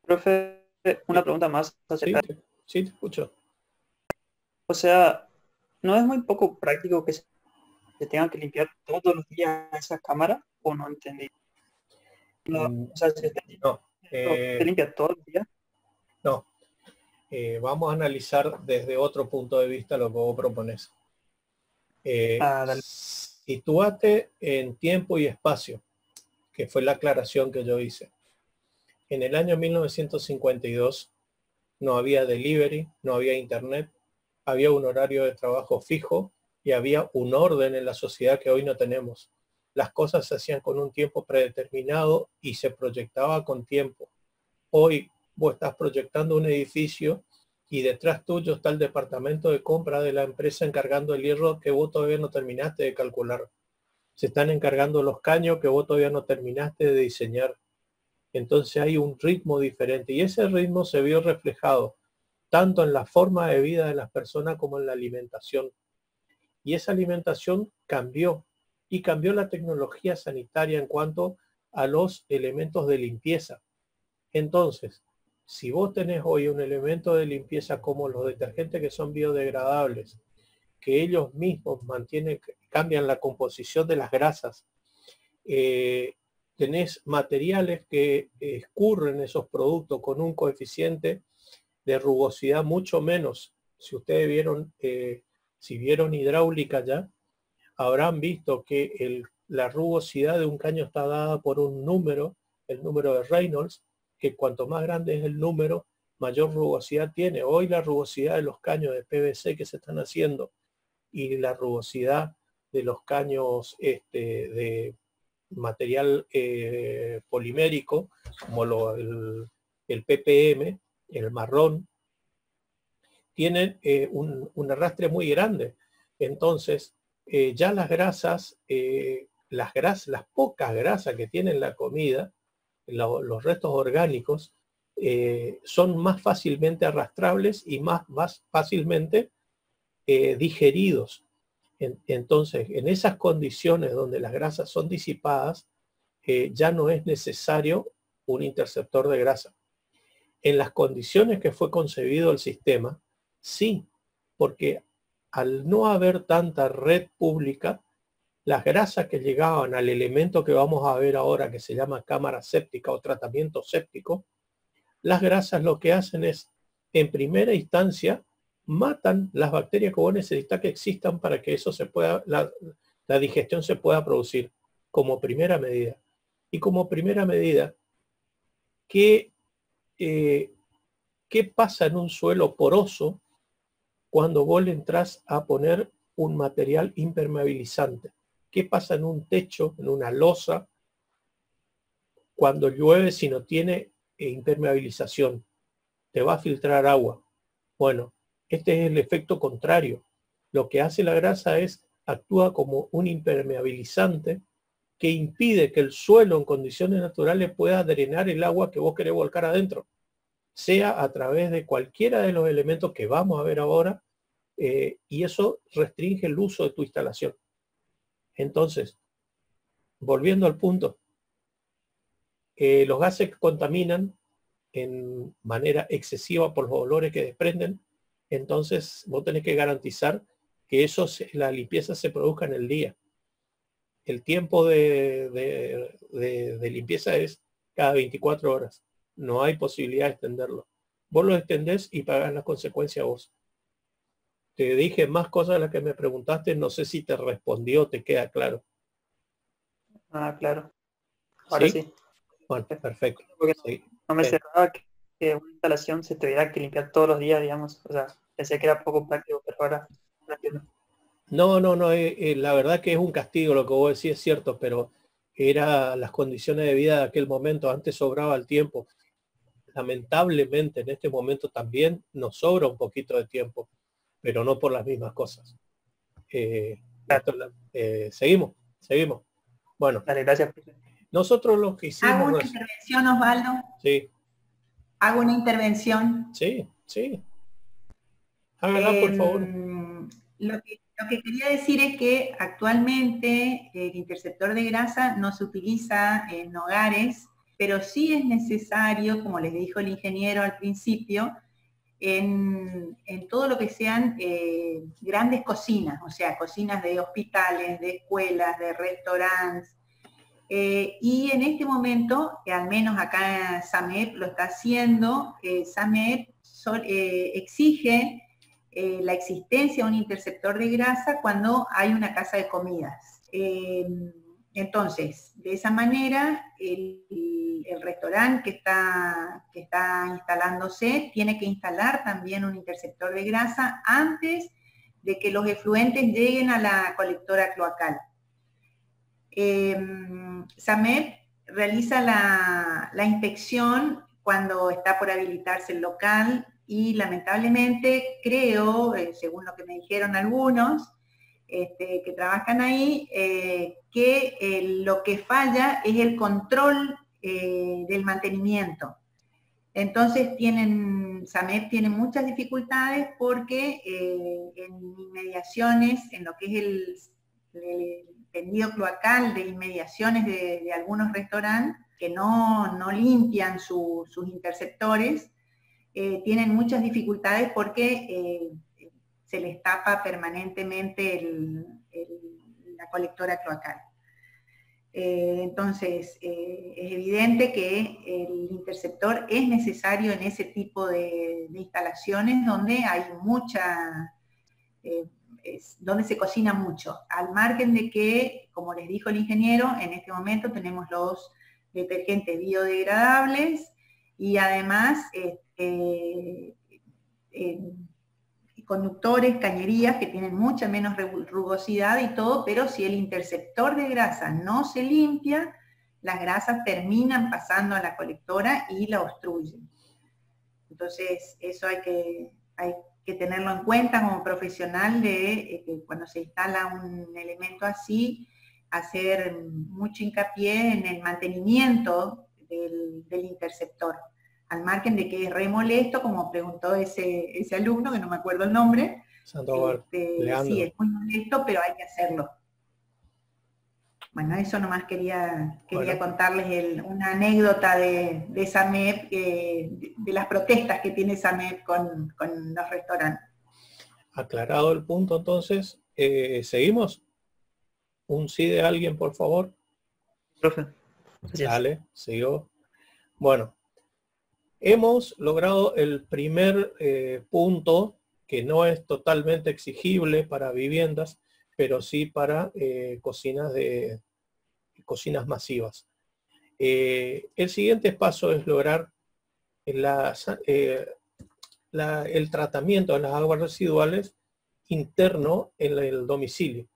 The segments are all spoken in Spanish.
Profe, una Sí, pregunta más sí, acerca. sí, te escucho. O sea, ¿no es muy poco práctico que se tenga que limpiar todos los días esa cámara? ¿O no entendí? Mm, O sea, si No, se limpia todos los días. no. Vamos a analizar desde otro punto de vista lo que vos propones. Ah, dale. Sitúate en tiempo y espacio, que fue la aclaración que yo hice. En el año 1952 no había delivery, no había internet, había un horario de trabajo fijo y había un orden en la sociedad que hoy no tenemos. Las cosas se hacían con un tiempo predeterminado y se proyectaba con tiempo. Hoy vos estás proyectando un edificio y detrás tuyo está el departamento de compra de la empresa encargando el hierro que vos todavía no terminaste de calcular. Se están encargando los caños que vos todavía no terminaste de diseñar. Entonces hay un ritmo diferente y ese ritmo se vio reflejado tanto en la forma de vida de las personas como en la alimentación. Y esa alimentación cambió y cambió la tecnología sanitaria en cuanto a los elementos de limpieza. Entonces, si vos tenés hoy un elemento de limpieza como los detergentes que son biodegradables, que ellos mismos cambian la composición de las grasas, eh, tenés materiales que escurren esos productos con un coeficiente de rugosidad mucho menos. Si ustedes vieron, si vieron hidráulica ya, habrán visto que la rugosidad de un caño está dada por un número, el número de Reynolds, que cuanto más grande es el número, mayor rugosidad tiene. Hoy la rugosidad de los caños de PVC que se están haciendo y la rugosidad de los caños de material polimérico, como el PPM, el marrón, tienen un arrastre muy grande. Entonces, ya las pocas grasas que tiene la comida, los restos orgánicos, son más fácilmente arrastrables y más fácilmente digeridos. Entonces, en esas condiciones donde las grasas son disipadas, ya no es necesario un interceptor de grasa. En las condiciones que fue concebido el sistema, sí, porque al no haber tanta red pública, las grasas que llegaban al elemento que vamos a ver ahora, que se llama cámara séptica o tratamiento séptico, las grasas lo que hacen es, en primera instancia, matan las bacterias que vos necesitas que existan para que eso la digestión se pueda producir como primera medida. Y como primera medida, ¿qué, eh, ¿qué pasa en un suelo poroso cuando vos le entras a poner un material impermeabilizante? ¿Qué pasa en un techo, en una losa, cuando llueve si no tiene impermeabilización? Te va a filtrar agua. Bueno, este es el efecto contrario. Lo que hace la grasa es actúa como un impermeabilizante que impide que el suelo en condiciones naturales pueda drenar el agua que vos querés volcar adentro, sea a través de cualquiera de los elementos que vamos a ver ahora, y eso restringe el uso de tu instalación. Entonces, volviendo al punto, los gases que contaminan en manera excesiva por los olores que desprenden, entonces vos tenés que garantizar que la limpieza se produzca en el día. El tiempo de limpieza es cada 24 horas. No hay posibilidad de extenderlo. Vos lo extendés y pagás las consecuencias vos. Te dije más cosas de las que me preguntaste, no sé si te respondió, te queda claro. Ah, claro. Ahora ¿Sí? sí. Bueno, perfecto. Porque Sí. no me Eh, cerraba que una instalación se tuviera que limpiar todos los días, digamos. O sea, pensé que era poco práctico, pero ahora lo entiendo. no, la verdad que es un castigo lo que vos decís, es cierto, pero era las condiciones de vida de aquel momento, antes sobraba el tiempo. Lamentablemente en este momento también nos sobra un poquito de tiempo, pero no por las mismas cosas. Claro. Seguimos. Bueno, Dale, gracias, profe. nosotros lo que Hago hicimos, una intervención, Osvaldo. sí, Hago una intervención. sí, hágala por favor. Lo que quería decir es que actualmente el interceptor de grasa no se utiliza en hogares pero sí es necesario, como les dijo el ingeniero al principio, en todo lo que sean grandes cocinas, o sea, cocinas de hospitales, de escuelas, de restaurantes. Y en este momento, al menos acá SAMEP lo está haciendo, SAMEP exige la existencia de un interceptor de grasa cuando hay una casa de comidas. Entonces, de esa manera, el restaurante que está instalándose tiene que instalar también un interceptor de grasa antes de que los efluentes lleguen a la colectora cloacal. SAMEP realiza la inspección cuando está por habilitarse el local y lamentablemente creo, según lo que me dijeron algunos que trabajan ahí, que lo que falla es el control del mantenimiento. Entonces SAMEP tiene muchas dificultades porque en inmediaciones, en lo que es el tendido cloacal de inmediaciones de algunos restaurantes que no limpian sus interceptores, tienen muchas dificultades porque se les tapa permanentemente la colectora cloacal. Entonces, es evidente que el interceptor es necesario en ese tipo de instalaciones donde hay donde se cocina mucho, al margen de que, como les dijo el ingeniero, en este momento tenemos los detergentes biodegradables y además conductores, cañerías que tienen mucha menos rugosidad y todo, pero si el interceptor de grasa no se limpia, las grasas terminan pasando a la colectora y la obstruyen. Entonces, eso hay que tenerlo en cuenta como profesional de cuando se instala un elemento así, hacer mucho hincapié en el mantenimiento del interceptor. Al margen de que es re molesto, como preguntó ese alumno, que no me acuerdo el nombre. Sandoval, sí, es muy molesto, pero hay que hacerlo. Bueno, eso nomás quería contarles una anécdota de SAMEP, de las protestas que tiene SAMEP con los restaurantes. Aclarado el punto, entonces, ¿seguimos? ¿Un sí de alguien, por favor? Profe. Gracias. Dale, sigo. Bueno, hemos logrado el primer punto, que no es totalmente exigible para viviendas, pero sí para cocinas masivas. El siguiente paso es lograr el tratamiento de las aguas residuales interno en el domicilio,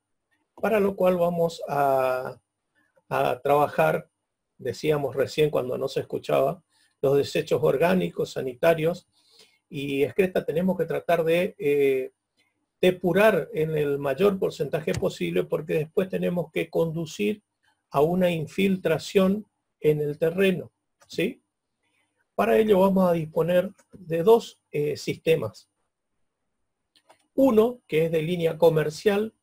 para lo cual vamos a trabajar, decíamos recién cuando no se escuchaba, los desechos orgánicos, sanitarios, y excreta tenemos que tratar de depurar en el mayor porcentaje posible, porque después tenemos que conducir a una infiltración en el terreno, ¿sí? Para ello vamos a disponer de dos sistemas. Uno, que es de línea comercial,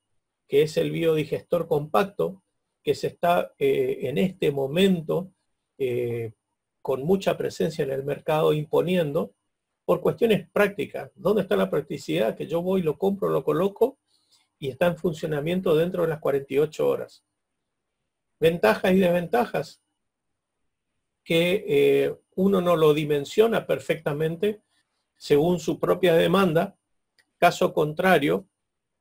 que es el biodigestor compacto, que se está en este momento con mucha presencia en el mercado imponiendo, por cuestiones prácticas. ¿Dónde está la practicidad? Que yo voy, lo compro, lo coloco y está en funcionamiento dentro de las 48 horas. Ventajas y desventajas, que uno no lo dimensiona perfectamente según su propia demanda. Caso contrario,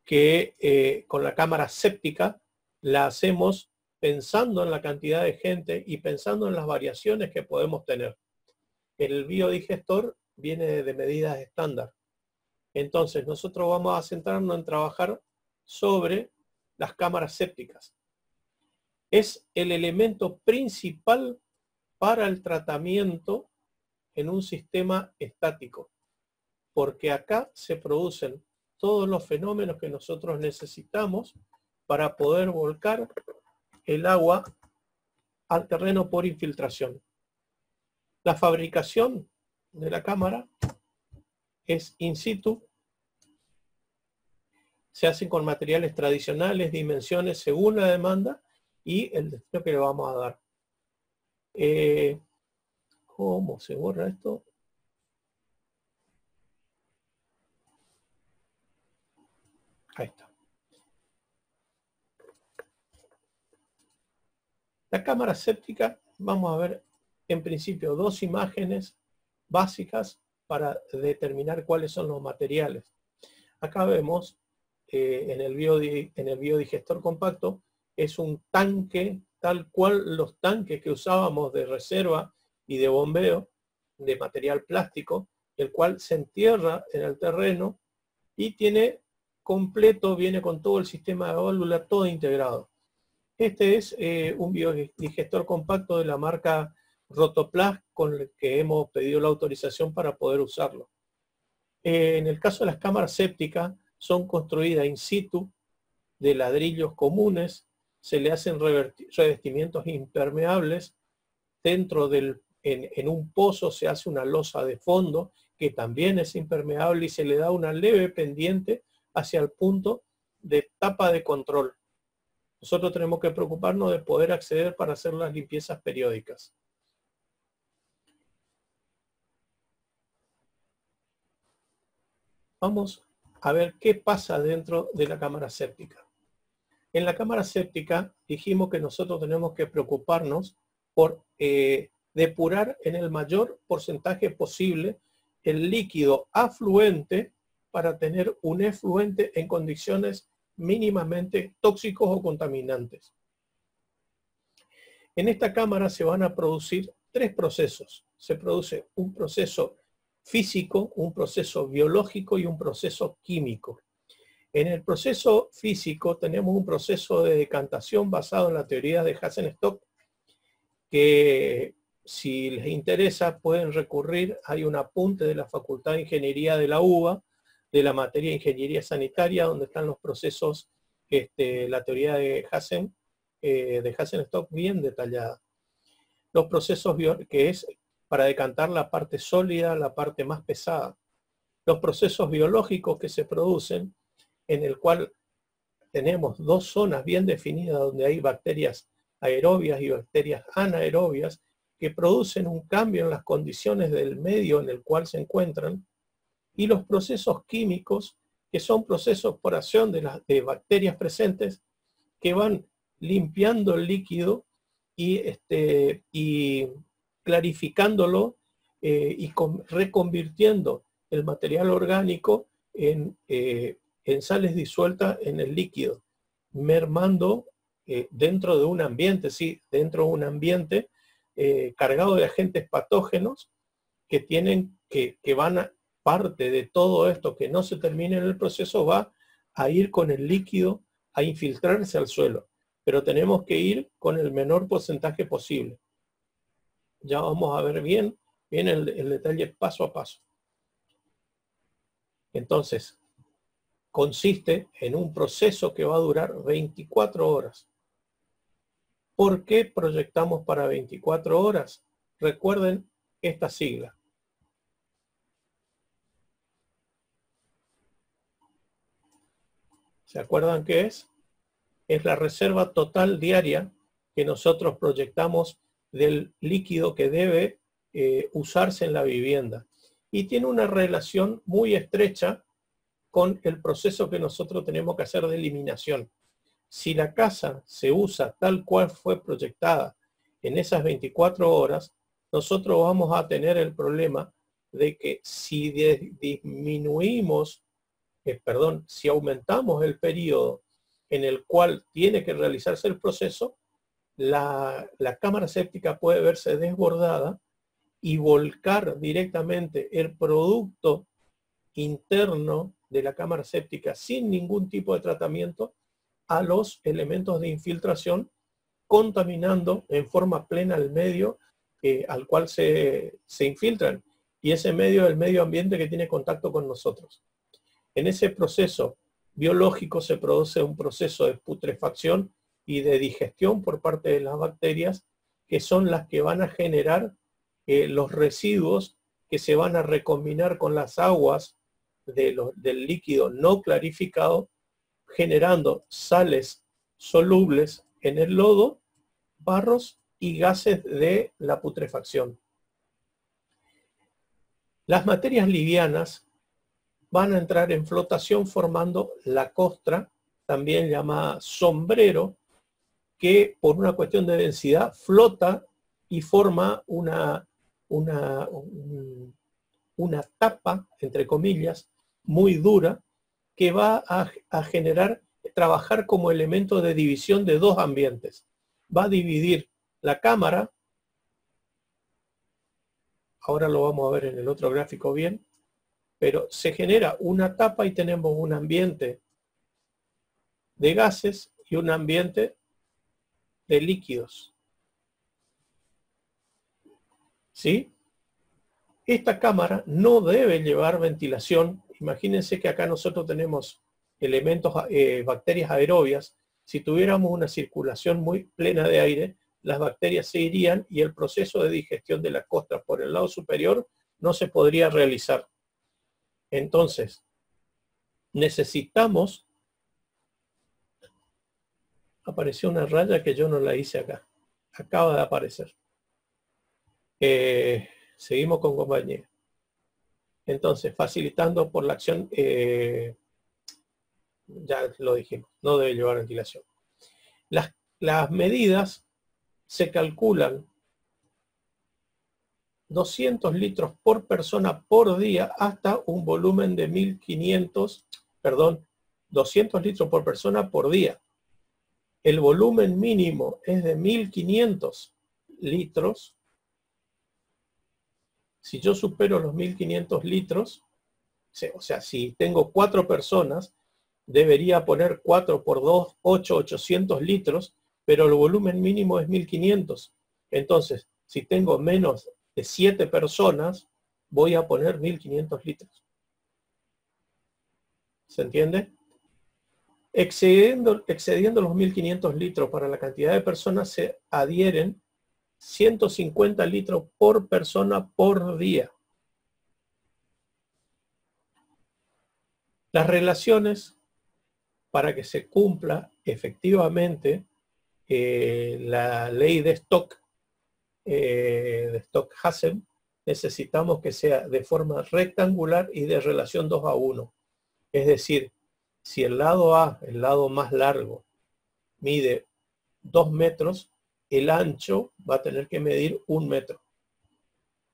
que con la cámara séptica la hacemos pensando en la cantidad de gente y pensando en las variaciones que podemos tener. El biodigestor viene de medidas estándar. Entonces nosotros vamos a centrarnos en trabajar sobre las cámaras sépticas. Es el elemento principal para el tratamiento en un sistema estático, porque acá se producen todos los fenómenos que nosotros necesitamos para poder volcar el agua al terreno por infiltración. La fabricación de la cámara es in situ, se hacen con materiales tradicionales, dimensiones según la demanda y el destino que le vamos a dar. ¿Cómo se borra esto? Ahí está. La cámara séptica, vamos a ver en principio dos imágenes básicas para determinar cuáles son los materiales. Acá vemos en el biodigestor compacto, es un tanque tal cual los tanques que usábamos de reserva y de bombeo de material plástico, el cual se entierra en el terreno y tiene completo, viene con todo el sistema de válvula, todo integrado. Este es un biodigestor compacto de la marca Rotoplas con el que hemos pedido la autorización para poder usarlo. En el caso de las cámaras sépticas, son construidas in situ de ladrillos comunes, se le hacen revestimientos impermeables, dentro en un pozo se hace una losa de fondo que también es impermeable y se le da una leve pendiente hacia el punto de tapa de control. Nosotros tenemos que preocuparnos de poder acceder para hacer las limpiezas periódicas. Vamos a ver qué pasa dentro de la cámara séptica. En la cámara séptica dijimos que nosotros tenemos que preocuparnos por depurar en el mayor porcentaje posible el líquido afluente para tener un efluente en condiciones mínimamente tóxicos o contaminantes. En esta cámara se van a producir tres procesos. Se produce un proceso físico, un proceso biológico y un proceso químico. En el proceso físico tenemos un proceso de decantación basado en la teoría de Hazen-Stock, que si les interesa pueden recurrir, hay un apunte de la Facultad de Ingeniería de la UBA, de la materia de Ingeniería Sanitaria, donde están los procesos, la teoría de Hazen-Stock bien detallada. Los procesos que es para decantar la parte sólida, la parte más pesada. Los procesos biológicos que se producen, en el cual tenemos dos zonas bien definidas donde hay bacterias aerobias y bacterias anaerobias que producen un cambio en las condiciones del medio en el cual se encuentran, y los procesos químicos, que son procesos por acción de bacterias presentes que van limpiando el líquido y clarificándolo y reconvirtiendo el material orgánico en sales disueltas en el líquido, mermando dentro de un ambiente, sí, dentro de un ambiente cargado de agentes patógenos que van a parte de todo esto que no se termine en el proceso, va a ir con el líquido a infiltrarse al suelo, pero tenemos que ir con el menor porcentaje posible. Ya vamos a ver bien el detalle paso a paso. Entonces, consiste en un proceso que va a durar 24 horas. ¿Por qué proyectamos para 24 horas? Recuerden esta sigla. ¿Se acuerdan qué es? Es la reserva total diaria que nosotros proyectamos del líquido que debe usarse en la vivienda. Y tiene una relación muy estrecha con el proceso que nosotros tenemos que hacer de eliminación. Si la casa se usa tal cual fue proyectada en esas 24 horas, nosotros vamos a tener el problema de que si si aumentamos el periodo en el cual tiene que realizarse el proceso, la cámara séptica puede verse desbordada y volcar directamente el producto interno de la cámara séptica sin ningún tipo de tratamiento a los elementos de infiltración, contaminando en forma plena el medio al cual se infiltran. Y ese medio es el medio ambiente que tiene contacto con nosotros. En ese proceso biológico se produce un proceso de putrefacción y de digestión por parte de las bacterias, que son las que van a generar los residuos que se van a recombinar con las aguas del líquido no clarificado, generando sales solubles en el lodo, barros y gases de la putrefacción. Las materias livianas van a entrar en flotación formando la costra, también llamada sombrero, que por una cuestión de densidad flota y forma una tapa, entre comillas, muy dura, que va a generar, trabajar como elemento de división de dos ambientes. Va a dividir la cámara, ahora lo vamos a ver en el otro gráfico bien, pero se genera una tapa y tenemos un ambiente de gases y un ambiente de líquidos. ¿Sí? Esta cámara no debe llevar ventilación. Imagínense que acá nosotros tenemos elementos, bacterias aerobias. Si tuviéramos una circulación muy plena de aire, las bacterias se irían y el proceso de digestión de la costra por el lado superior no se podría realizar. Entonces, necesitamos... Apareció una raya que yo no la hice acá. Acaba de aparecer. Seguimos con compañía. Entonces, facilitando por la acción, ya lo dijimos, no debe llevar ventilación. Las medidas se calculan 200 litros por persona por día hasta un volumen de 200 litros por persona por día. El volumen mínimo es de 1500 litros. Si yo supero los 1500 litros, o sea, si tengo 4 personas, debería poner 4 por 2, 800 litros, pero el volumen mínimo es 1500. Entonces, si tengo menos de 7 personas, voy a poner 1500 litros. ¿Se entiende? Excediendo los 1500 litros para la cantidad de personas se adhieren 150 litros por persona por día. Las relaciones para que se cumpla efectivamente la ley de Stokes-Hazen, necesitamos que sea de forma rectangular y de relación 2:1. Es decir, si el lado A, el lado más largo, mide 2 metros, el ancho va a tener que medir 1 metro.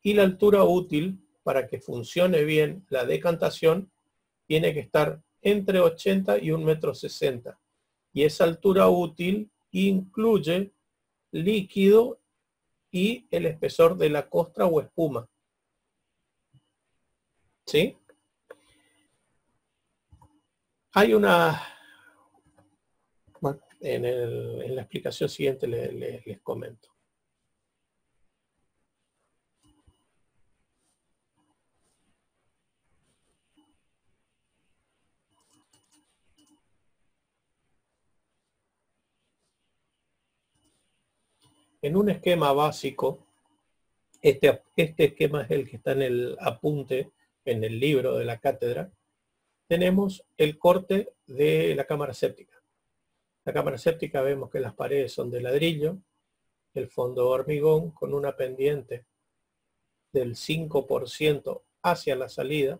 Y la altura útil, para que funcione bien la decantación, tiene que estar entre 80 y 1,60 m. Y esa altura útil incluye líquido y el espesor de la costra o espuma. ¿Sí? Hay una... Bueno, en la explicación siguiente les comento. En un esquema básico, este esquema es el que está en el apunte, en el libro de la cátedra, tenemos el corte de la cámara séptica. La cámara séptica vemos que las paredes son de ladrillo, el fondo de hormigón con una pendiente del 5% hacia la salida,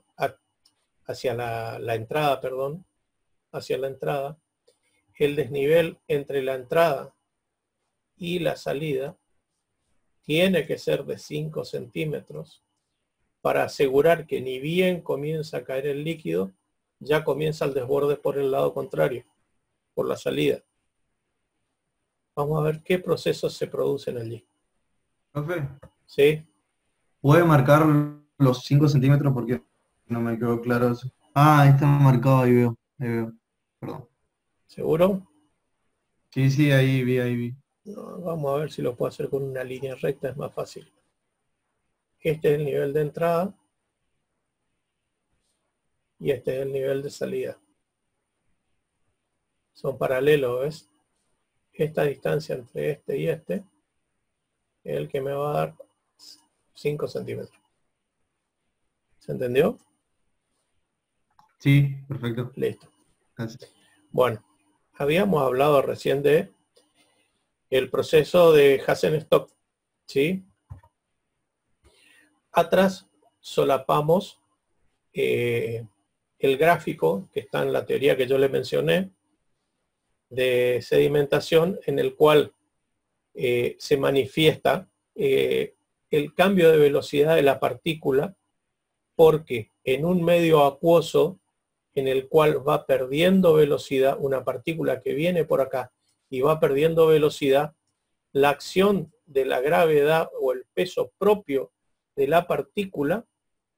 hacia la entrada, perdón, hacia la entrada. El desnivel entre la entrada y la salida tiene que ser de 5 centímetros para asegurar que ni bien comienza a caer el líquido, ya comienza el desborde por el lado contrario, por la salida. Vamos a ver qué procesos se producen allí. Profe, ¿Sí? ¿puede marcar los 5 centímetros? Porque no me quedó claro eso. Ah, ahí está marcado, ahí veo, perdón. ¿Seguro? Sí, ahí vi. No, vamos a ver si lo puedo hacer con una línea recta, es más fácil. Este es el nivel de entrada y este es el nivel de salida. Son paralelos, ¿ves? Esta distancia entre este y este es el que me va a dar 5 centímetros. ¿Se entendió? Sí, perfecto. Listo. Gracias. Bueno, habíamos hablado recién de el proceso de Hazen-Stokes, ¿sí? Atrás solapamos el gráfico que está en la teoría que yo le mencioné de sedimentación, en el cual se manifiesta el cambio de velocidad de la partícula, porque en un medio acuoso en el cual va perdiendo velocidad, una partícula que viene por acá y va perdiendo velocidad, la acción de la gravedad o el peso propio de la partícula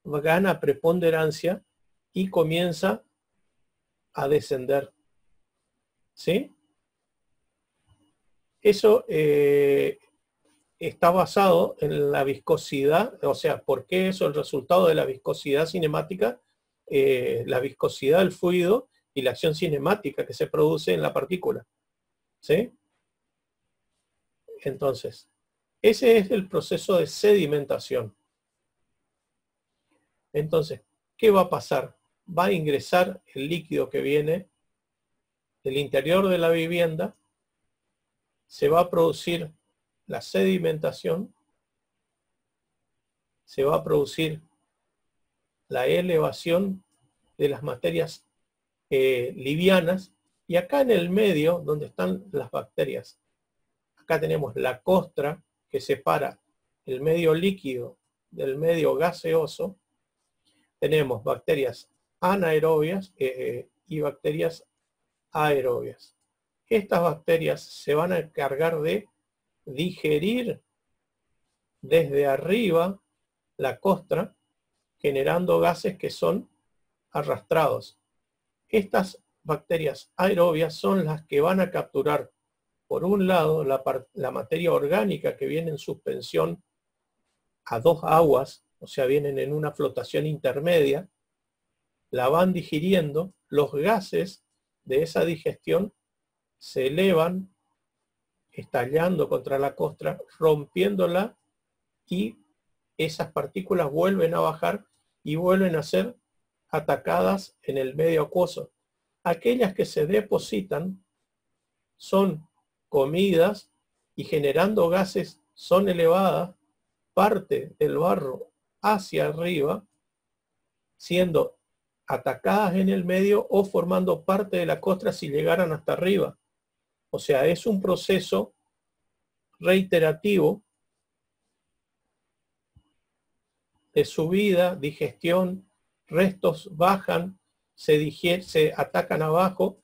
gana preponderancia y comienza a descender. ¿Sí? Eso está basado en la viscosidad, o sea, ¿por qué eso? El resultado de la viscosidad cinemática, la viscosidad del fluido y la acción cinemática que se produce en la partícula. ¿Sí? Entonces, ese es el proceso de sedimentación. Entonces, ¿qué va a pasar? Va a ingresar el líquido que viene del interior de la vivienda, se va a producir la sedimentación, se va a producir la elevación de las materias livianas, y acá en el medio, donde están las bacterias, acá tenemos la costra que separa el medio líquido del medio gaseoso. Tenemos bacterias anaerobias y bacterias aerobias. Estas bacterias se van a encargar de digerir desde arriba la costra, generando gases que son arrastrados. Estas bacterias aerobias son las que van a capturar, por un lado, la materia orgánica que viene en suspensión a dos aguas, o sea, vienen en una flotación intermedia, la van digiriendo, los gases de esa digestión se elevan, estallando contra la costra, rompiéndola, y esas partículas vuelven a bajar y vuelven a ser atacadas en el medio acuoso. Aquellas que se depositan son comidas y, generando gases, son elevadas, parte del barro hacia arriba, siendo atacadas en el medio o formando parte de la costra si llegaran hasta arriba. O sea, es un proceso reiterativo de subida, digestión, restos bajan, se atacan abajo,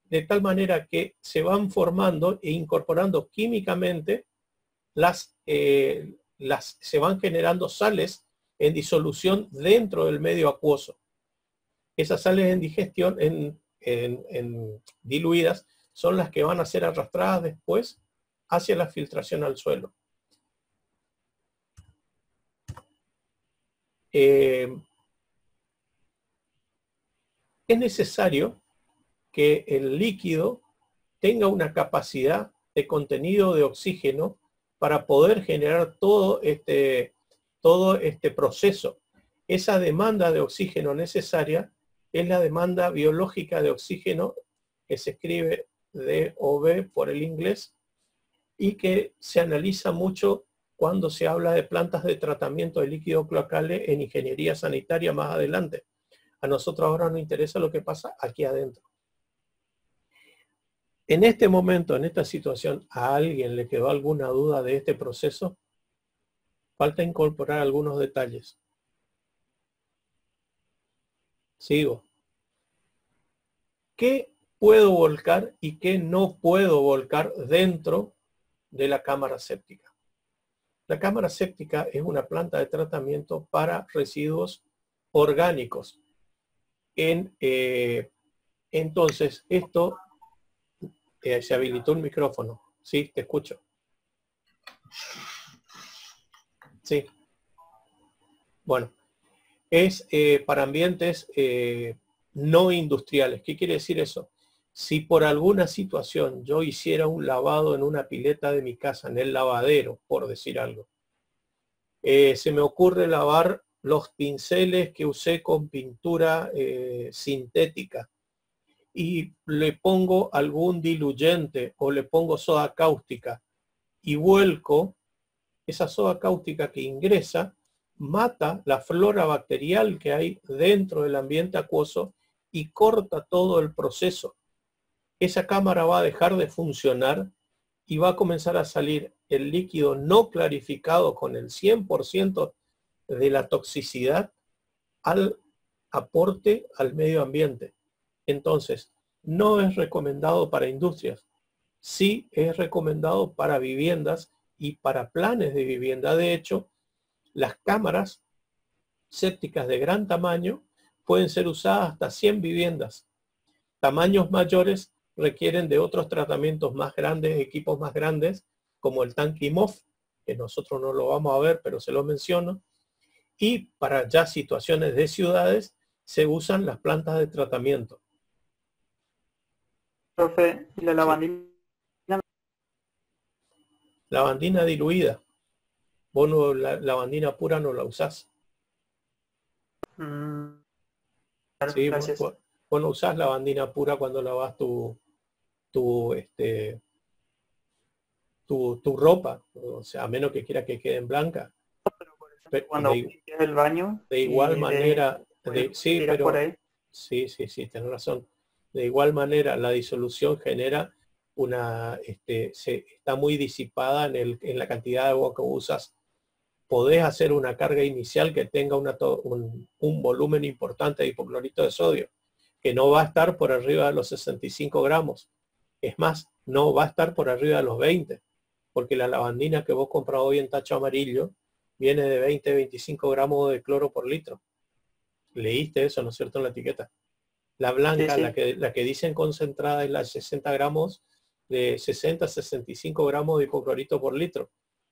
de tal manera que se van formando e incorporando químicamente se van generando sales en disolución dentro del medio acuoso. Esas sales en digestión, diluidas, son las que van a ser arrastradas después hacia la filtración al suelo. Es necesario que el líquido tenga una capacidad de contenido de oxígeno para poder generar todo este proceso. Esa demanda de oxígeno necesaria es la demanda biológica de oxígeno, que se escribe DOB por el inglés, y que se analiza mucho cuando se habla de plantas de tratamiento de líquidos cloacales en ingeniería sanitaria más adelante. A nosotros ahora nos interesa lo que pasa aquí adentro. En este momento, en esta situación, ¿a alguien le quedó alguna duda de este proceso? Falta incorporar algunos detalles. Sigo. ¿Qué puedo volcar y qué no puedo volcar dentro de la cámara séptica? La cámara séptica es una planta de tratamiento para residuos orgánicos. Entonces, esto... se habilitó el micrófono. Sí, te escucho. Sí. Bueno, es para ambientes no industriales. ¿Qué quiere decir eso? Si por alguna situación yo hiciera un lavado en una pileta de mi casa, en el lavadero, por decir algo, se me ocurre lavar los pinceles que usé con pintura sintética, y le pongo algún diluyente o le pongo soda cáustica y vuelco, esa soda cáustica que ingresa mata la flora bacterial que hay dentro del ambiente acuoso y corta todo el proceso. Esa cámara va a dejar de funcionar y va a comenzar a salir el líquido no clarificado con el 100% de la toxicidad al aporte al medio ambiente. Entonces, no es recomendado para industrias. Sí es recomendado para viviendas y para planes de vivienda. De hecho, las cámaras sépticas de gran tamaño pueden ser usadas hasta 100 viviendas. Tamaños mayores requieren de otros tratamientos más grandes, equipos más grandes, como el tanque IMOF, que nosotros no lo vamos a ver, pero se lo menciono. Y para ya situaciones de ciudades, se usan las plantas de tratamiento. Profe, ¿y la lavandina? Lavandina diluida. Vos no, la lavandina pura no la usás. Claro, Sí, gracias. vos no usás lavandina pura cuando lavas tu ropa. O sea, a menos que quieras que quede en blanca. Cuando limpias el baño de igual y manera, sí, tiras pero por ahí. sí, tenés razón. De igual manera, la disolución genera está muy disipada en la cantidad de agua que usas. Podés hacer una carga inicial que tenga un volumen importante de hipoclorito de sodio, que no va a estar por arriba de los 65 gramos. Es más, no va a estar por arriba de los 20, porque la lavandina que vos compras hoy en tacho amarillo viene de 20-25 gramos de cloro por litro. Leíste eso, ¿no es cierto?, en la etiqueta. La blanca, Sí. La que dicen concentrada, es la 60 gramos, de 60-65 gramos de hipoclorito por litro.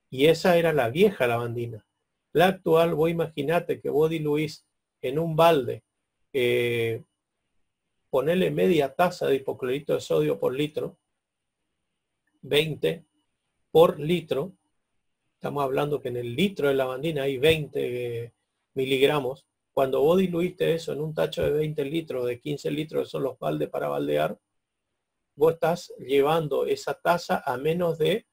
Y esa era la vieja lavandina. La actual, vos imaginate que vos diluís en un balde, ponele media taza de hipoclorito de sodio por litro, 20 por litro. Estamos hablando que en el litro de lavandina hay 20 miligramos. Cuando vos diluiste eso en un tacho de 20 litros, de 15 litros, que son los baldes para baldear, vos estás llevando esa taza a menos de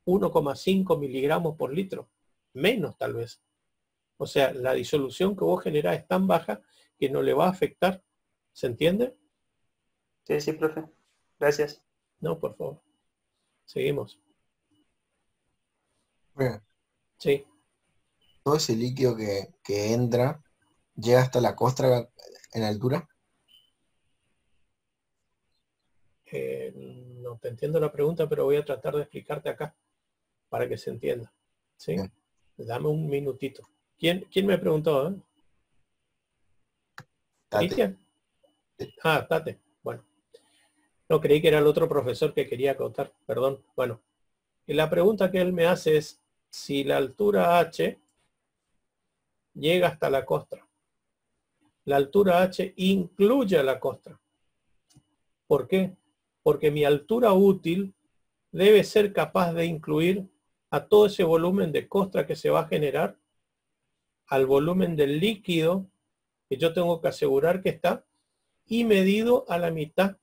1,5 miligramos por litro. Menos tal vez. O sea, la disolución que vos generás es tan baja que no le va a afectar. ¿Se entiende? Sí, profe. Gracias. No, por favor. Seguimos. Bueno, Sí. todo ese líquido que entra llega hasta la costra en altura. No te entiendo la pregunta, pero voy a tratar de explicarte acá para que se entienda. ¿Sí? Bien. Dame un minutito. ¿Quién me preguntó? Tate. ¿Cristian? Ah, Tate. Bueno. No, creí que era el otro profesor que quería acotar. Perdón. Bueno. Y la pregunta que él me hace es si la altura H llega hasta la costra. La altura H incluye a la costra. ¿Por qué? Porque mi altura útil debe ser capaz de incluir a todo ese volumen de costra que se va a generar, al volumen del líquido que yo tengo que asegurar que está, y medido a la mitad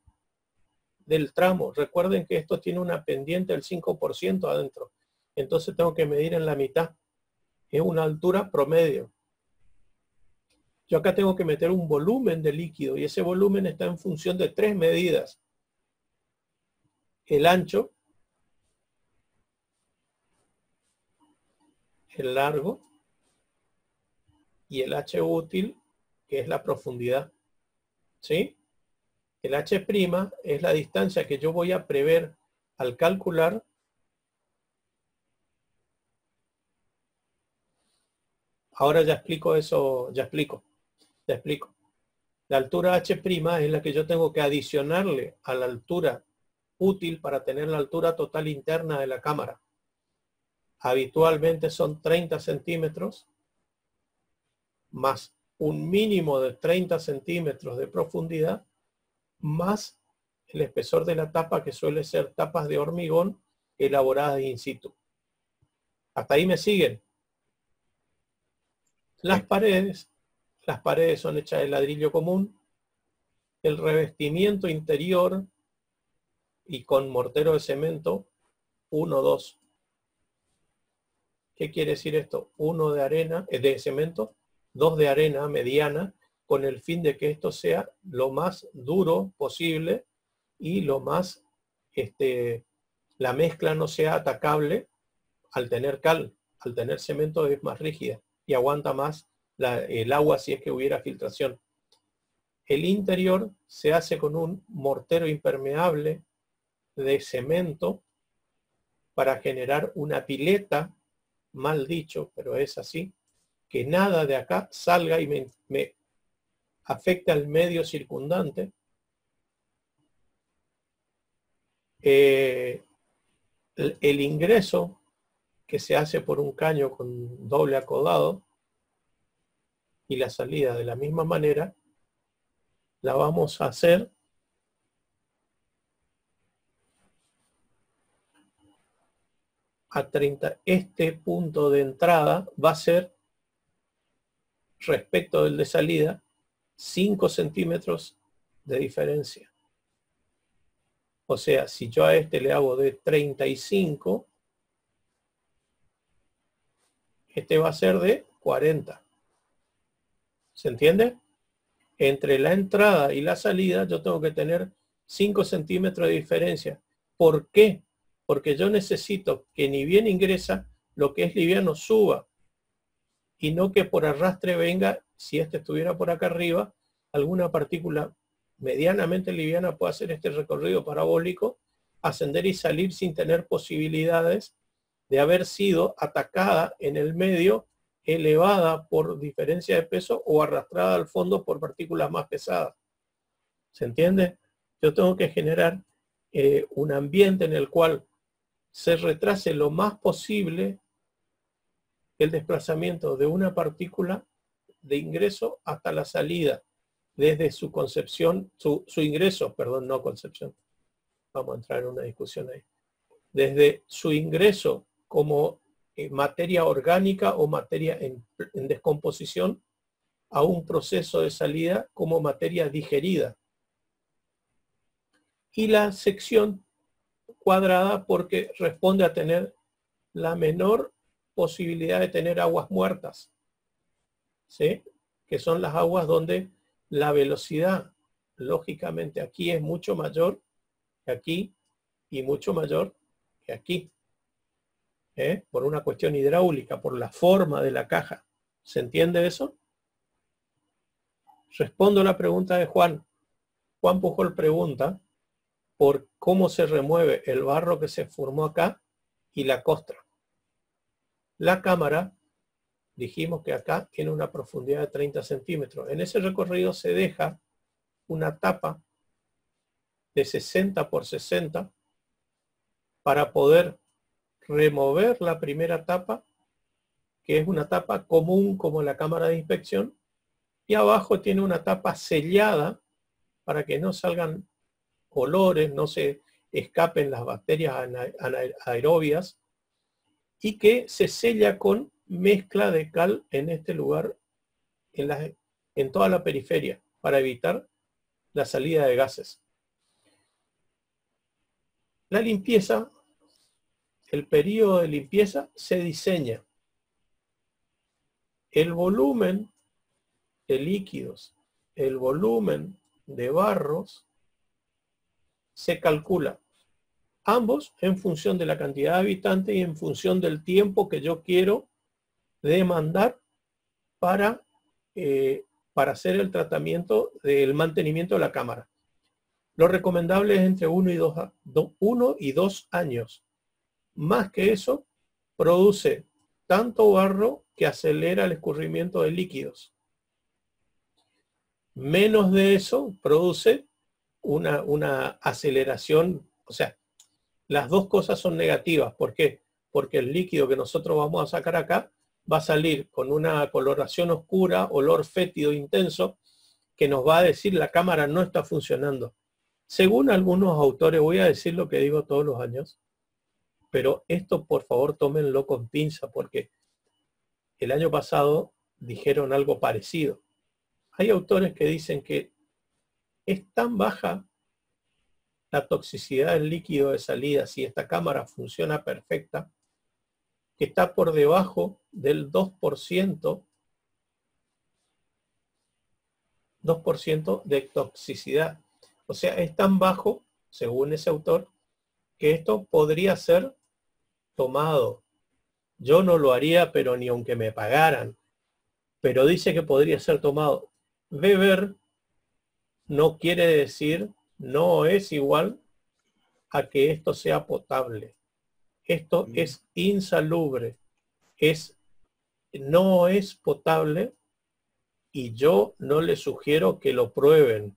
del tramo. Recuerden que esto tiene una pendiente del 5% adentro. Entonces tengo que medir en la mitad. Es una altura promedio. Yo acá tengo que meter un volumen de líquido y ese volumen está en función de 3 medidas. El ancho, el largo y el H útil, que es la profundidad. ¿Sí? El H' es la distancia que yo voy a prever al calcular ahora ya explico eso, ya explico. La altura H' es la que yo tengo que adicionarle a la altura útil para tener la altura total interna de la cámara. Habitualmente son 30 centímetros más un mínimo de 30 centímetros de profundidad más el espesor de la tapa, que suele ser tapas de hormigón elaboradas in situ. ¿Hasta ahí me siguen? Las paredes son hechas de ladrillo común. El revestimiento interior y con mortero de cemento 1-2. ¿Qué quiere decir esto? 1 de arena, de cemento, 2 de arena mediana, con el fin de que esto sea lo más duro posible y lo más, la mezcla no sea atacable al tener cal. Al tener cemento es más rígida y aguanta más el agua si es que hubiera filtración. El interior se hace con un mortero impermeable de cemento para generar una pileta, mal dicho, pero es así, que nada de acá salga y me afecte al medio circundante. El ingreso que se hace por un caño con doble acodado y la salida de la misma manera, la vamos a hacer a 30. Este punto de entrada va a ser, respecto del de salida, 5 centímetros de diferencia. O sea, si yo a este le hago de 35, este va a ser de 40. ¿Se entiende? Entre la entrada y la salida yo tengo que tener 5 centímetros de diferencia. ¿Por qué? Porque yo necesito que ni bien ingresa, lo que es liviano suba. Y no que por arrastre venga, si este estuviera por acá arriba, alguna partícula medianamente liviana pueda hacer este recorrido parabólico, ascender y salir sin tener posibilidades de haber sido atacada en el medio, elevada por diferencia de peso o arrastrada al fondo por partículas más pesadas. ¿Se entiende? Yo tengo que generar un ambiente en el cual se retrase lo más posible el desplazamiento de una partícula de ingreso hasta la salida, desde su concepción, su ingreso, perdón, no concepción. Vamos a entrar en una discusión ahí. Desde su ingreso como materia orgánica o materia en descomposición a un proceso de salida como materia digerida. Y la sección cuadrada porque responde a tener la menor posibilidad de tener aguas muertas, ¿sí? Que son las aguas donde la velocidad, lógicamente, aquí es mucho mayor que aquí y mucho mayor que aquí. Por una cuestión hidráulica, por la forma de la caja. ¿Se entiende eso? Respondo a la pregunta de Juan. Juan Pujol pregunta por cómo se remueve el barro que se formó acá y la costra. La cámara, dijimos que acá tiene una profundidad de 30 centímetros. En ese recorrido se deja una tapa de 60 por 60 para poder remover la primera tapa, que es una tapa común como la cámara de inspección, y abajo tiene una tapa sellada para que no salgan olores, no se escapen las bacterias anaerobias, y que se sella con mezcla de cal en este lugar, en toda la periferia, para evitar la salida de gases. La limpieza, el periodo de limpieza se diseña. El volumen de líquidos, el volumen de barros, se calcula. Ambos en función de la cantidad de habitantes y en función del tiempo que yo quiero demandar para hacer el tratamiento del mantenimiento de la cámara. Lo recomendable es entre 1 y 2 años. Más que eso, produce tanto barro que acelera el escurrimiento de líquidos. Menos de eso produce una aceleración, o sea, las dos cosas son negativas. ¿Por qué? Porque el líquido que nosotros vamos a sacar acá va a salir con una coloración oscura, olor fétido intenso, que nos va a decir la cámara no está funcionando. Según algunos autores, voy a decir lo que digo todos los años, pero esto por favor tómenlo con pinza, porque el año pasado dijeron algo parecido. Hay autores que dicen que es tan baja la toxicidad del líquido de salida, si esta cámara funciona perfecta, que está por debajo del 2% de toxicidad. O sea, es tan bajo, según ese autor, que esto podría ser tomado. Yo no lo haría, pero ni aunque me pagaran. Pero dice que podría ser tomado. Beber no quiere decir, no es igual a que esto sea potable. Esto es insalubre, no es potable y yo no les sugiero que lo prueben.